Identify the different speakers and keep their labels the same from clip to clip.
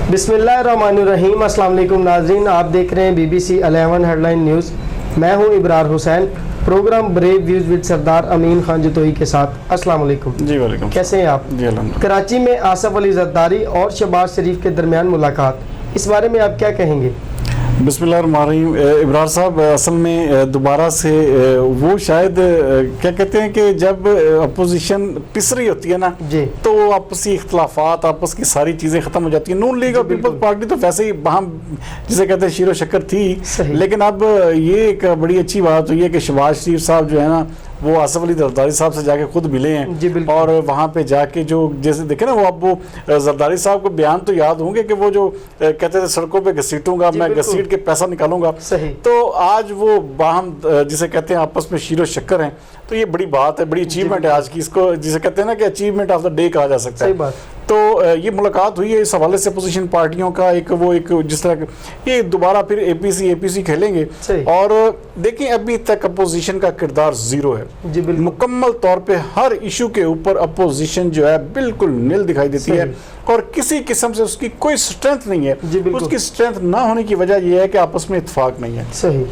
Speaker 1: बिस्मिल्लाहिर्रहमानिर्रहीम। अस्सलाम वालेकुम नाज़रीन, आप देख रहे हैं BBC 11 हेडलाइन न्यूज़। मैं हूं Ibrar Hussain. Programme brave views with Sardar Amin Khan Jatoi के साथ। अस्सलाम वालेकुम।
Speaker 2: जी वालेकुम।
Speaker 1: कैसे हैं आप?
Speaker 2: जी अल्हम्दुलिल्लाह।
Speaker 1: कराची में आसफ अली ज़रदारी और शहबाज शरीफ के दरमियान मुलाकात, इस बारे में आप क्या कहेंगे?
Speaker 2: बिस्मिल्लाहिर्रहमानिर्रहीम। इब्रार साहब, असल में दोबारा से वो शायद क्या कहते हैं कि जब अपोजिशन पिस रही होती है ना
Speaker 1: जी,
Speaker 2: तो आपसी इख्तलाफात, आपस की सारी चीज़ें ख़त्म हो जाती हैं। नून लीग और पीपल्स पार्टी तो वैसे ही वहाँ जिसे कहते हैं शीरो शक्कर थी, लेकिन अब ये एक बड़ी अच्छी बात हुई है कि शहबाज शरीफ साहब जो है ना वो आसफ अली ज़रदारी साहब से जाके खुद मिले हैं और वहाँ पे जाके जो जैसे देखे ना वो अब वो ज़रदारी साहब को बयान तो याद होंगे कि वो जो कहते थे सड़कों पे घसीटूंगा मैं, घसीट के पैसा निकालूंगा। तो आज वो बाहम जिसे कहते हैं आपस में शीरो शक्कर हैं, तो ये बड़ी बात है, बड़ी अचीवमेंट है आज की। इसको जिसे कहते हैं ना कि अचीवमेंट ऑफ द डे कहा जा सकता है। तो ये मुलाकात हुई है, इस हवाले से अपोजिशन पार्टियों का एक जिस तरह ये दोबारा फिर एपीसी खेलेंगे। और देखिए अभी तक अपोजिशन का किरदार जीरो है, मुकम्मल तौर पे हर इशू के ऊपर अपोजिशन जो है बिल्कुल नील दिखाई देती है और किसी किस्म से उसकी कोई स्ट्रेंथ नहीं है। उसकी स्ट्रेंथ ना होने की वजह यह है कि आपस में इत्तेफाक नहीं है।
Speaker 1: सही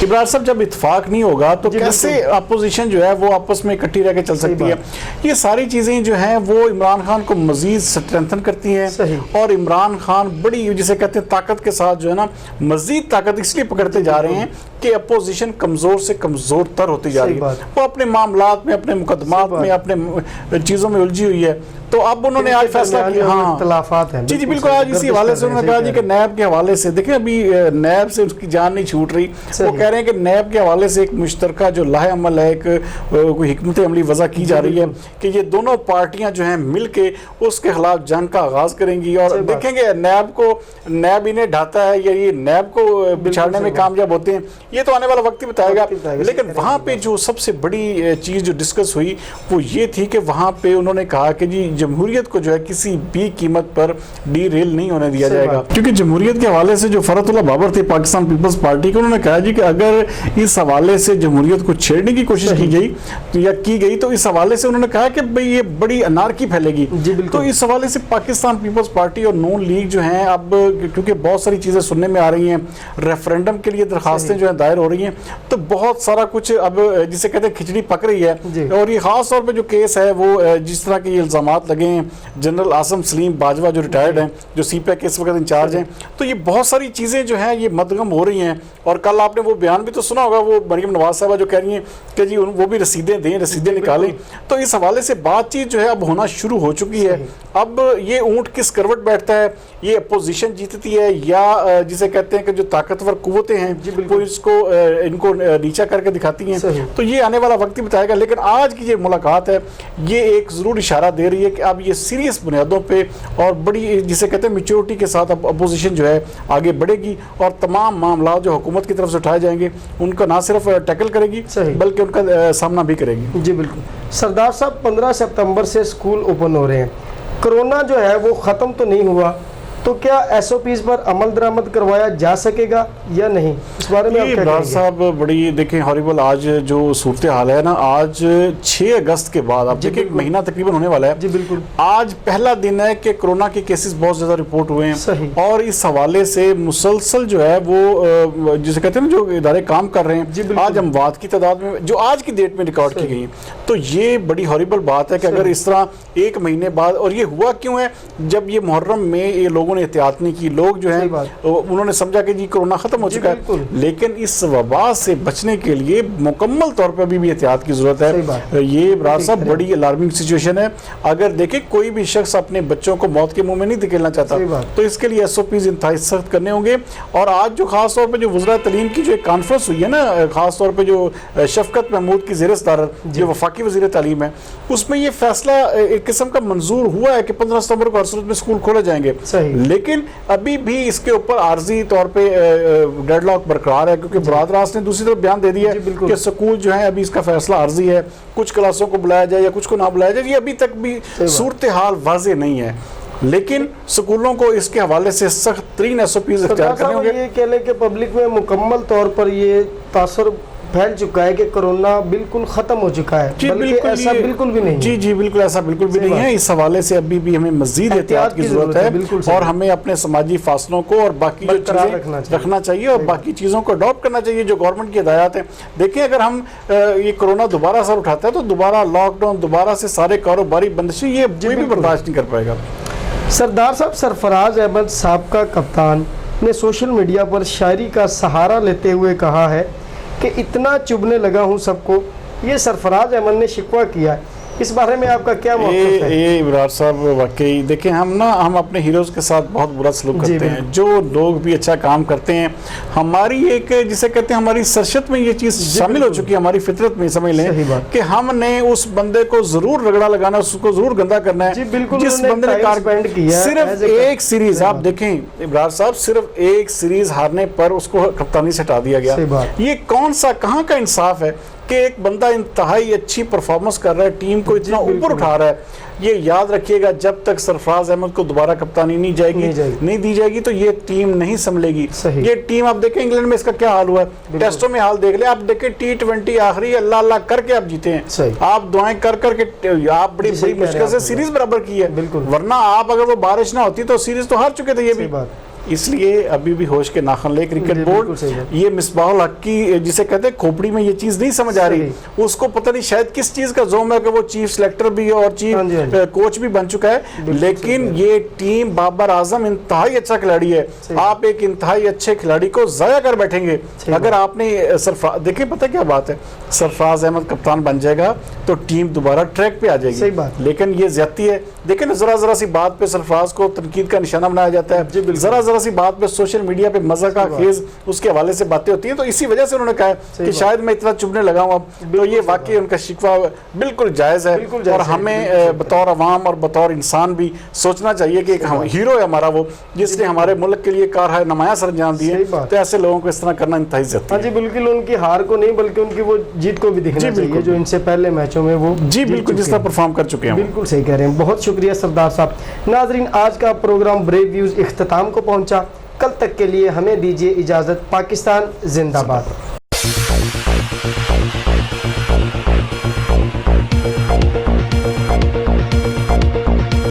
Speaker 2: इब्रार साहब, जब इत्तेफाक नहीं होगा तो कैसे अपोजिशन जो है वो आपस में इकट्ठी रह के चल सकती है? ये सारी चीज़ें जो हैं वो इमरान खान को मजीद स्ट्रेंथन करती हैं और इमरान खान बड़ी जिसे कहते हैं ताकत के साथ जो है ना मजीद ताकत इसलिए पकड़ते जा रहे हैं कि अपोजिशन कमज़ोर से कमज़ोर तर होती जा रही है। वो अपने मामलात में, अपने मुकदमात में, अपने चीज़ों में उलझी हुई है। तो अब उन्होंने आज फैसला किया, हाँ जी बिल्कुल, आज इसी हवाले से उन्होंने कहा जी कि नैब के हवाले से देखिए अभी नैब से उसकी जान नहीं छूट रही। वो कह रहे हैं कि नैब के हवाले से एक मुश्तरका जो लाहे अमल है, एक कोई हिकमत अमली वज़ा की जा रही है कि ये दोनों पार्टियां जो हैं मिल के उसके खिलाफ जंग का आगाज़ करेंगी और देखेंगे नैब इन्हें ढाता है या ये नैब को बिछाड़ने में कामयाब होते हैं, ये तो आने वाला वक्त ही बताएगा। लेकिन वहाँ पे जो सबसे बड़ी चीज़ जो डिस्कस हुई वो ये थी कि वहाँ पे उन्होंने कहा कि जी जमहूरियत को जो है किसी भी कीमत पर डीरेल नहीं होने दिया जाएगा, क्योंकि जमहूरियत के हवाले से जो फरतुल्लाह बाबर थे पाकिस्तान पीपल्स पार्टी के, उन्होंने कहा जी कि अगर इस हवाले से जमहूरियत को छेड़ने की कोशिश की गई तो इस हवाले से उन्होंने कहा कि भाई ये बड़ी अनारकी फैलेगी। तो इस हवाले से पाकिस्तान पीपल्स पार्टी और नून लीग जो है अब क्योंकि बहुत सारी चीज़ें सुनने में आ रही हैं, रेफरेंडम के लिए दरखास्तें जो है दायर हो रही हैं, तो बहुत सारा कुछ अब जिसे कहते हैं खिचड़ी पक रही है। और ये खास तौर पर जो केस है वो जिस तरह के इल्ज़ामात लगे हैं जनरल आसम सलीम बाजवा जो रिटायर्ड हैं, जो सीपीआई के इस वक्त इंचार्ज हैं, तो ये बहुत सारी चीज़ें जो हैं ये मदगम हो रही हैं। और कल आपने वो बयान भी तो सुना होगा, वो मरियम नवाज साहबा जो कह रही हैं कि जी वो भी रसीदें दें, रसीदें निकालें। तो इस हवाले से बातचीत जो है अब होना शुरू हो चुकी है। अब ये ऊँट किस करवट बैठता है, ये अपोजिशन जीतती है या जिसे कहते हैं कि जो ताकतवर कुव्वतें हैं वो इनको नीचा करके दिखाती हैं, तो ये आने वाला वक्त ही बताएगा। लेकिन आज की ये मुलाकात है ये एक ज़रूर इशारा दे रही है कि अब ये सीरियस बुनियादों पे और बड़ी जिसे कहते हैं मैच्योरिटी के साथ अब अपोजिशन जो है आगे बढ़ेगी और तमाम मामला जो हुकूमत की तरफ से उठाए जाएंगे उनका ना सिर्फ टैकल करेगी बल्कि उनका सामना भी करेगी।
Speaker 1: जी बिल्कुल। सरदार साहब, 15 सितंबर से स्कूल ओपन हो रहे हैं, कोरोना जो है वो ख़त्म तो नहीं हुआ, तो क्या SOPs पर अमल दरामद करवाया जा सकेगा या नहीं, इस बारे में आप क्या कहेंगे?
Speaker 2: साहब बड़ी देखें हॉरिबल आज जो सूरत हाल है ना, आज 6 अगस्त के बाद आप देखिए एक महीना तकरीबन होने वाला है। जी बिल्कुल। आज पहला दिन है कि कोरोना के केसेस बहुत ज़्यादा रिपोर्ट हुए हैं और इस हवाले से मुसलसल जो है वो जिसे कहते हैं ना जो इदारे काम कर रहे हैं, आज अमवात की तादाद में जो आज की डेट में रिकॉर्ड की गई, तो ये बड़ी हॉरिबल बात है कि अगर इस तरह एक महीने बाद, और ये हुआ क्यों है जब ये मुहर्रम में ये लोगों ने एहतियात नहीं की, लोग जो है उन्होंने समझा कि जी कोरोना खत्म हो चुका है, लेकिन इस वबा से बचने के लिए मुकम्मल तौर पर अभी भी एहतियात की जरूरत है। ये राज साहब बड़ी अलार्मिंग सिचुएशन है। अगर देखें कोई भी शख्स अपने बच्चों को मौत के मुंह में नहीं धकेलना चाहता तो इसके लिए SOPs इंतहाई सख्त करने होंगे। और आज जो खास तौर पर जो वज़रा तलीम की जो एक कॉन्फ्रेंस हुई है ना, खास तौर पर जो शफकत महमूद की ज़ेर सदारत जो वफाकी वज़ीर तालीम है, उसमें ये फैसला एक किस्म का मंजूर हुआ है कि 15 सितंबर को हर सूरत में स्कूल खोले जाएंगे, लेकिन अभी भी इसके ऊपर आर्जी तौर पे डेडलॉक बरकरार है, क्योंकि बरादरास ने दूसरी तरफ बयान दे दिया है कि स्कूल जो है अभी इसका फैसला आर्जी है, कुछ क्लासों को बुलाया जाए या कुछ को ना बुलाया जाए, ये अभी तक भी सूरत हाल वाज़ेह नहीं है। لیکن سکولوں کو اس کے حوالے سے سخت ترین SOPs اختیار کرنے ہوں گے.
Speaker 1: یہ کہہ لیں کہ پبلک میں مکمل طور پر یہ تاثر پھیل چکا ہے کہ کرونا بالکل ختم ہو چکا ہے, بلکہ ایسا بالکل بھی نہیں.
Speaker 2: جی بالکل ایسا بالکل بھی نہیں ہے. اس حوالے سے ابھی بھی ہمیں مزید احتیاط کی ضرورت ہے, اور ہمیں اپنے سماجی فاصلوں کو اور باقی جو چیزیں رکھنا چاہیے, اور باقی چیزوں کو اڈاپٹ کرنا چاہیے جو گورنمنٹ کی ہدایات ہیں. دیکھیں اگر ہم یہ کرونا دوبارہ سر اٹھاتا ہے تو دوبارہ لاک ڈاؤن, دوبارہ سے سارے کاروباری بندشیں, یہ کوئی بھی برداشت نہیں کر پائے گا.
Speaker 1: سردار صاحب, سرفراز احمد سابقہ کپتان نے سوشل میڈیا پر شاعری کا سہارا لیتے ہوئے کہا ہے کہ اتنا چبھنے لگا ہوں سب کو. یہ سرفراز احمد نے شکوہ کیا ہے, اس بارے میں آپ کا کیا موقف ہے؟
Speaker 2: یہ ابرار صاحب واقعی دیکھیں, ہم اپنے ہیروز کے ساتھ بہت برا سلوک کرتے ہیں. جو لوگ بھی اچھا کام کرتے ہیں, ہماری ایک جسے کہتے ہیں ہماری سرشت میں یہ چیز شامل ہو چکی ہے, ہماری فطرت میں سمجھ لیں کہ ہم نے اس بندے کو ضرور رگڑا لگانا, اس کو ضرور گندا کرنا ہے. جس بندے نے کارپینٹ کیا صرف ایک سیریز, آپ دیکھیں ابرار صاحب, صرف ایک سیریز ہارنے پر اس کو کپتانی سے ہٹا دیا گیا. یہ کون سا کہاں کا انصاف ہے کہ ایک بندہ انتہائی اچھی پرفارمنس کر رہا ہے, ٹیم کو اتنا اوپر اٹھا رہا ہے. یہ یاد رکھیے گا, جب تک سرفراز احمد کو دوبارہ کپتانی نہیں دی جائے گی تو یہ ٹیم نہیں سنبھلے گی. یہ ٹیم آپ دیکھیں انگلینڈ میں اس کا کیا حال ہوا ہے, ٹیسٹوں میں حال دیکھ لیں آپ, دیکھیں T20 آخری اللہ کر کے آپ جیتے ہیں, آپ دعائیں کر کے آپ بڑی مشکل سے سیریز برابر کی ہے, ورنہ آپ اگر وہ بارش نہ ہوتی تو سیریز تو ہار چکے تھے. یہ بھی اس لیے ابھی بھی ہوش کے ناخن لے کرکٹ بورڈ, یہ مصباح الحق کی جسے کہتے ہیں کھوپڑی میں یہ چیز نہیں سمجھ آ رہی. اس کو پتہ نہیں شاید کس چیز کا زوم ہے کہ وہ چیف سلیکٹر بھی اور چیف کوچ بھی بن چکا ہے, لیکن یہ ٹیم بابر اعظم انتہائی اچھا کھلاڑی ہے. آپ ایک انتہائی اچھے کھلاڑی کو ضائع کر بیٹھیں گے. اگر آپ نے دیکھیں پتہ کیا بات ہے, سرفراز احمد کپتان بن جائے گا تو ٹیم دوبارہ ٹریک پہ آ جائے گی, لیکن یہ زیادتی ہے. دیکھیں ذرا سی بات پہ سرفراز کو تنقید کا نشانہ بنایا جاتا ہے, ذرا سی بات پہ سوشل میڈیا پہ مزہ کا خیز اس کے حوالے سے باتیں ہوتی ہیں. تو اسی وجہ سے انہوں نے کہا ہے کہ شاید میں اتنا چبھنے لگا ہوں اب, تو یہ واقعی ان کا شکوہ بالکل جائز ہے, اور ہمیں بطور عوام اور بطور انسان بھی سوچنا چاہیے کہ ایک ہیرو ہے ہمارا وہ, جس نے ہمارے ملک کے لیے کارہائے نمایاں سر انجام دیے, تو ایسے لوگوں کو اس طرح کرنا انتہائی زیادتی ہے.
Speaker 1: جی بالکل, ان کی ہار کو نہیں بلکہ ان کی وہ جیت کو بھی دیکھنا چاہیے جو ان سے پہلے میچوں میں وہ
Speaker 2: بالکل جس طرح پرفارم کر چکے ہیں.
Speaker 1: بالکل صحیح کہہ رہے ہیں, بہت شکریہ سردار صاحب. ناظرین, آج کا پروگرام بریو ویوز اختتام کو پہنچا. کل تک کے لیے ہمیں دیجیے اجازت. پاکستان زندہ باد.